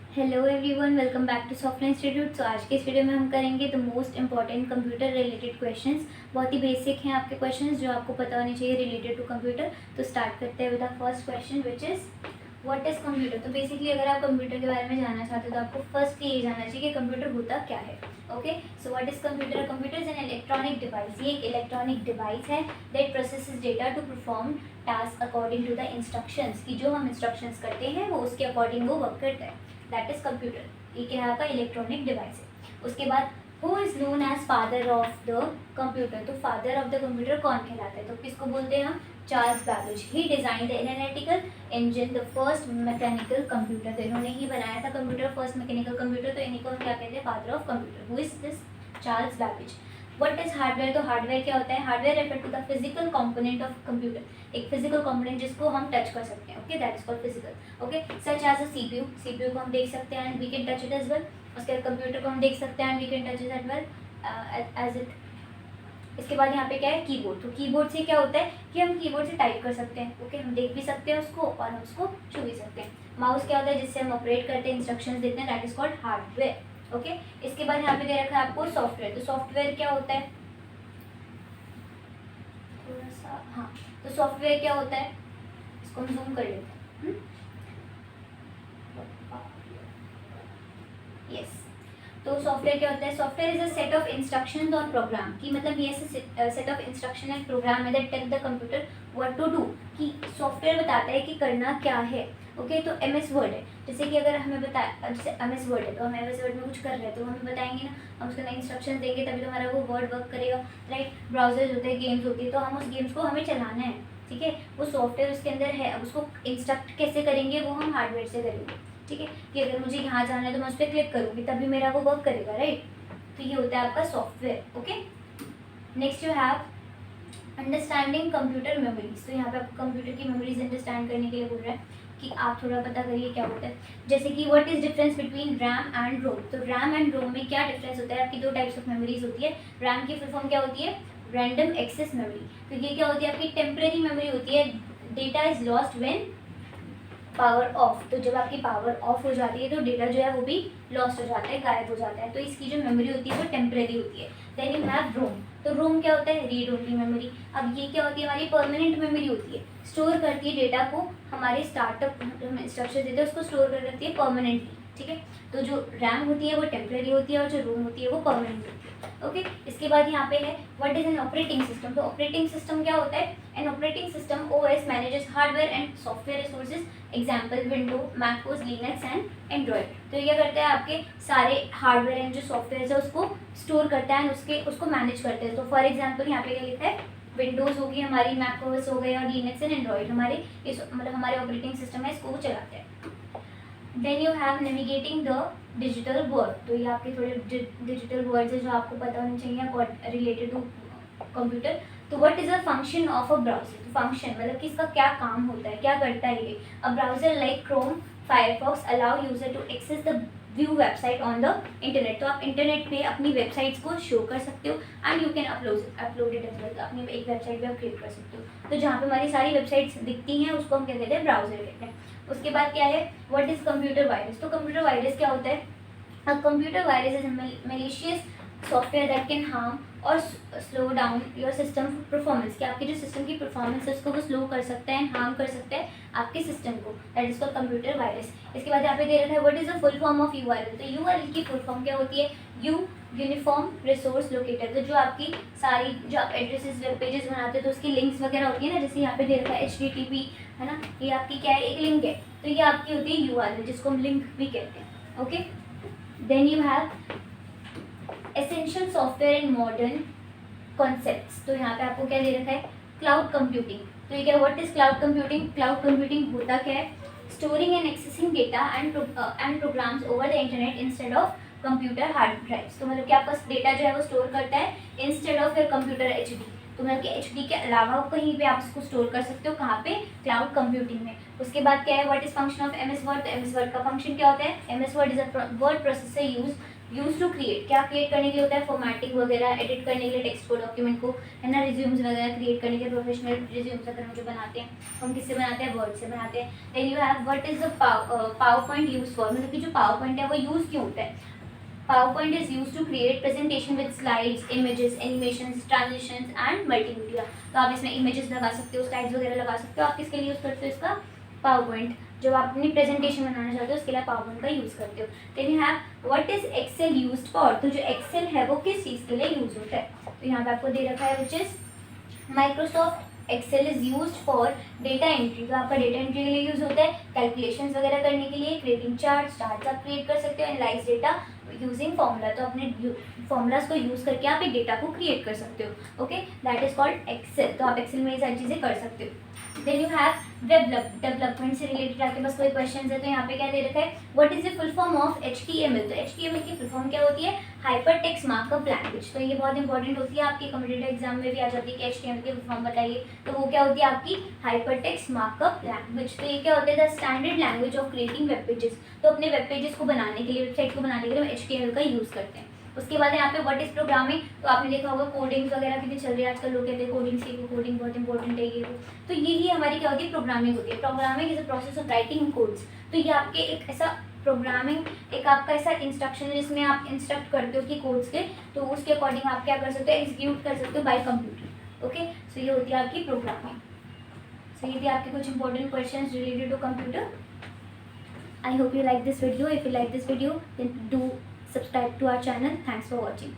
Hello everyone, welcome back to software institute. So आज के इस वीडियो में हम करेंगे the most important computer related questions. बहुत ही बेसिक हैं आपके क्वेश्चंस जो आपको पता होने चाहिए रिलेटेड टू कंप्यूटर। तो स्टार्ट करते हैं with the first question which is what is computer. तो बेसिकली अगर आप कंप्यूटर के बारे में जानना चाहते हो तो आपको फर्स्ट ये जानना चाहिए कि कंप्यूटर होता क्या है। Okay, so what is computer? Computer is an electronic device. ये एक इलेक्ट्रॉनिक डिवाइस है that processes data to perform task according to the instructions. की जो हम इंस्ट्रक्शंस करते हैं वो उसके अकॉर्डिंग वो वर्क करता है। That is computer. ये क्या है आपका इलेक्ट्रॉनिक डिवाइस है। उसके बाद who is known as father of the computer. तो फादर ऑफ द कंप्यूटर कौन कहलाता है? तो किसको बोलते हैं हम? Charles Babbage. He design the analytical engine the first mechanical computer. तो इन्होंने ही बनाया था कंप्यूटर, फर्स्ट मैकेनिकल कंप्यूटर। तो इन्हीं को हम क्या कहते हैं? Father of computer. Who is this? Charles Babbage. What is hardware? तो हार्डवेयर क्या होता है? Hardware refer to the physical component of computer. एक फिजिकल कंपोनेंट जिसको हम टच कर सकते हैं। Okay, that is called physical. Okay, such as a CPU. CPU को हम देख सकते हैं and we can touch it as well. उसके बाद कंप्यूटर को हम देख सकते हैं and we can touch it as well as it. इसके बाद यहाँ पे क्या है? कीबोर्ड। तो कीबोर्ड से क्या होता है कि हम कीबोर्ड से टाइप कर सकते हैं। ओके, हम देख भी सकते हैं उसको और हम उसको छू भी सकते हैं। माउस क्या होता है? जिससे हम ऑपरेट करते हैं, इंस्ट्रक्शंस देते हैं, that is called hardware. Okay, इसके बाद यहाँ पे क्या रखा है आपको? सॉफ्टवेयर। तो सॉफ्टवेयर क्या होता है? थोड़ा सा, हाँ, तो सॉफ्टवेयर क्या होता है? इसको हम जूम कर लेते हैं। यस, तो सॉफ्टवेयर क्या होता है? Software is a set of instructions और प्रोग्राम। की मतलब ये set of instruction and program है that tell the computer what to do. कि सॉफ्टवेयर बताता है कि करना क्या है। ओके, तो एम एस वर्ड है। जैसे कि अगर हमें बताया, जैसे एम एस वर्ड है तो हम एम एस वर्ड में कुछ कर रहे हैं तो हमें बताएंगे ना, हम उसके अंदर इंस्ट्रक्शन देंगे तभी तो हमारा वो वर्ड वर्क करेगा। राइट, ब्राउजर्स होते हैं, गेम्स होती है, तो हम उस गेम्स को हमें चलाना है। ठीक है, वो सॉफ्टवेयर उसके अंदर है। अब उसको इंस्ट्रक्ट कैसे करेंगे वो हम हार्डवेयर से करेंगे। ठीक है, कि अगर मुझे यहाँ जाना है तो मैं उस पर क्लिक करूँगी तभी मेरा वो वर्क करेगा। राइट, तो ये होता है आपका software. Okay, next you have understanding computer memories. तो यहाँ पे आपको कंप्यूटर की मेमोरीज अंडरस्टैंड करने के लिए बोल रहा है कि आप थोड़ा पता करिए क्या होता है। जैसे कि what is difference between RAM and ROM. तो रैम एंड रोम में क्या डिफरेंस होता है? आपकी दो टाइप्स ऑफ मेमोरीज होती है। रैम की फुल फॉर्म क्या होती है? Random access memory. तो ये क्या होती है? आपकी टेम्परेरी मेमोरी होती है। Data is lost when power of. तो जब आपकी पावर ऑफ हो जाती है तो डेटा जो है वो भी लॉस्ट हो जाता है, गायब हो जाता है। तो इसकी जो मेमोरी होती है वो टेम्परेरी होती है। देन यू हैव रोम। तो रोम क्या होता है? Read only memory. अब ये क्या होती है? हमारी परमानेंट मेमोरी होती है, स्टोर करती है डेटा को। हमारे स्टार्टअप हम इंस्ट्रक्शन देते हैं उसको स्टोर कर रखती है परमानेंटली। ठीक है, तो जो रैम होती है वो टेम्परेरी होती है और जो रोम होती है वो परमानेंट होती है। ओके, इसके बाद यहाँ पे है what is an operating system. तो ऑपरेटिंग सिस्टम क्या होता है? An operating system OS manages hardware and software resources. Example window, macOS, Linux and Android. तो ये क्या करता है? आपके सारे हार्डवेयर एंड जो सॉफ्टवेयर है उसको स्टोर करता है एंड उसको मैनेज करते हैं। तो फॉर एग्जाम्पल यहाँ पे क्या लिखा है? विंडोज़ होगी हमारी, मैकओएस हो गया और लिनक्स एंड एंड्रॉयड हमारे इस मतलब हमारे ऑपरेटिंग सिस्टम है, इसको वो चलाते हैं। Then you have navigating the digital world. तो ये आपके थोड़े डिजिटल वर्ड्स है जो आपको पता होने चाहिए रिलेटेड टू कंप्यूटर। तो what is a function of a browser. तो फंक्शन मतलब कि इसका क्या काम होता है, क्या करता है ये? A browser like Chrome, Firefox allow user to access the view website on the internet. तो आप इंटरनेट पे अपनी वेबसाइट्स को शो कर सकते हो and you can upload it as well. अपनी एक वेबसाइट पे आप क्रिएट कर सकते हो। तो जहाँ पे हमारी सारी वेबसाइट्स दिखती हैं उसको हम क्या कहते हैं? ब्राउजर कहते हैं। उसके बाद क्या है? What is computer virus. तो कंप्यूटर वायरस क्या होता है? A computer virus is a malicious software that can harm or slow down your system performance। कि आपके जो सिस्टम की परफॉर्मेंस है उसको वो स्लो कर सकता है, हार्म कर सकता है आपके सिस्टम को। That is called computer virus. इसके बाद यहाँ पे दे रखा है what is the full form of URL. तो यूआरएल की फुल फॉर्म क्या होती है? Uniform resource locator. तो जो आपकी सारी जो आप एड्रेसेस वेब पेजेस बनाते हो तो उसकी लिंक्स वगैरह होती है ना, जैसे यहाँ पे दे रखा है HTTP, है ना, ये आपकी क्या है? एक लिंक है। तो ये आपकी होती है यूआरएल जिसको हम लिंक भी कहते हैं। Okay, then you have essential software in modern concepts. तो यहाँ पे आपको क्या दे रखा है? Cloud computing. तो ये क्या? What is cloud computing? Cloud computing होता क्या है? Storing and accessing data and programs over the internet instead of computer hard drives. तो मतलब कि आपका डेटा जो है वो स्टोर करता है instead of your computer HD. तो मतलब कि एचडी के अलावा कहीं पे आप इसको स्टोर कर सकते हो, कहाँ पे, क्लाउड कंप्यूटिंग में। उसके बाद क्या है, what is function of MS Word, तो एमएस वर्ड का फंक्शन क्या होता है, MS Word is a word processor use to create, क्या क्रिएट करने के लिए होता है, फॉर्मेटिंग वगैरह, एडिट करने के लिए टेक्स्ट को, डॉक्यूमेंट को, है ना, रिज्यूम्स वगैरह क्रिएट करने के, प्रोफेशनल रिज्यूम्स अगर हम जो बनाते हैं हम किससे बनाते हैं, वर्ड से बनाते हैं। Then you have what is the PowerPoint use for, मतलब कि जो पावर पॉइंट है वो यूज क्यों होता है। PowerPoint is used to create presentation with slides, images, animations, transitions and multimedia। तो आप इसमें images लगा सकते हो, slides वगैरह लगा सकते हो। आप किसके लिए यूज़ करते हो इसका, PowerPoint, जब आप अपनी प्रेजेंटेशन बनाना चाहते हो उसके लिए PowerPoint का यूज़ करते हो। Then you have what is Excel used for, तो जो एक्सेल है वो किस चीज़ के लिए यूज होता है, तो यहाँ पे आपको दे रखा है which is Microsoft Excel is use for data entry, तो आपका डेटा एंट्री के लिए यूज होता है, कैलकुलेशंस वगैरह करने के लिए, क्रिएटिंग चार्ट्स आप क्रिएट कर सकते हो, एनालाइज डेटा यूजिंग फॉर्मूला, तो अपने फॉर्मूलाज को यूज करके आप एक डेटा को क्रिएट कर सकते हो। Okay, that is called Excel, तो आप एक्सेल में ये सारी चीज़ें कर सकते हो। Then you have web development से रिलेटेड आपके पास कोई क्वेश्चन है तो यहाँ पे क्या दे रखा है, what is the full form of HTML, तो HTML की फुल फॉर्म क्या होती है, हाइपर टेक्स्ट मार्कअप लैंग्वेज, तो ये बहुत इंपॉर्टेंट होती है, आपके कॉम्पिटिटिव एग्जाम में भी आ जाती है कि HTML की फुल फॉर्म बताइए, तो वो क्या होती है आपकी हाइपर टेक्स्ट मार्कअप लैंग्वेज। तो ये क्या होता है, the standard language of creating web pages, तो अपने वेब पेजेस को बनाने के लिए, वेबसाइट को बनाने के लिए हम HTML का यूज़ करते हैं। उसके बाद यहाँ पे व्हाट इज प्रोग्रामिंग, तो आपने देखा होगा कोडिंग्स वगैरह कितनी चल रही है आजकल, लोग कहते हैं कोडिंग सीखो, कोडिंग बहुत इंपॉर्टेंट है ये वो, तो यही हमारी क्या होती है, प्रोग्रामिंग होती है। Programming is a process of writing codes, तो ये आपके एक ऐसा प्रोग्रामिंग एक आपका ऐसा इंस्ट्रक्शन है जिसमें आप इंस्ट्रक्ट करते हो कि कोड्स के, तो उसके अकॉर्डिंग आप क्या कर सकते हो, एग्जीक्यूट कर सकते हो बाय कंप्यूटर। ओके, सो ये होती है आपकी प्रोग्रामिंग। सो ये थी आपके कुछ important questions related to computer. I hope you like this video. If you like this video, then do subscribe to our channel. Thanks for watching.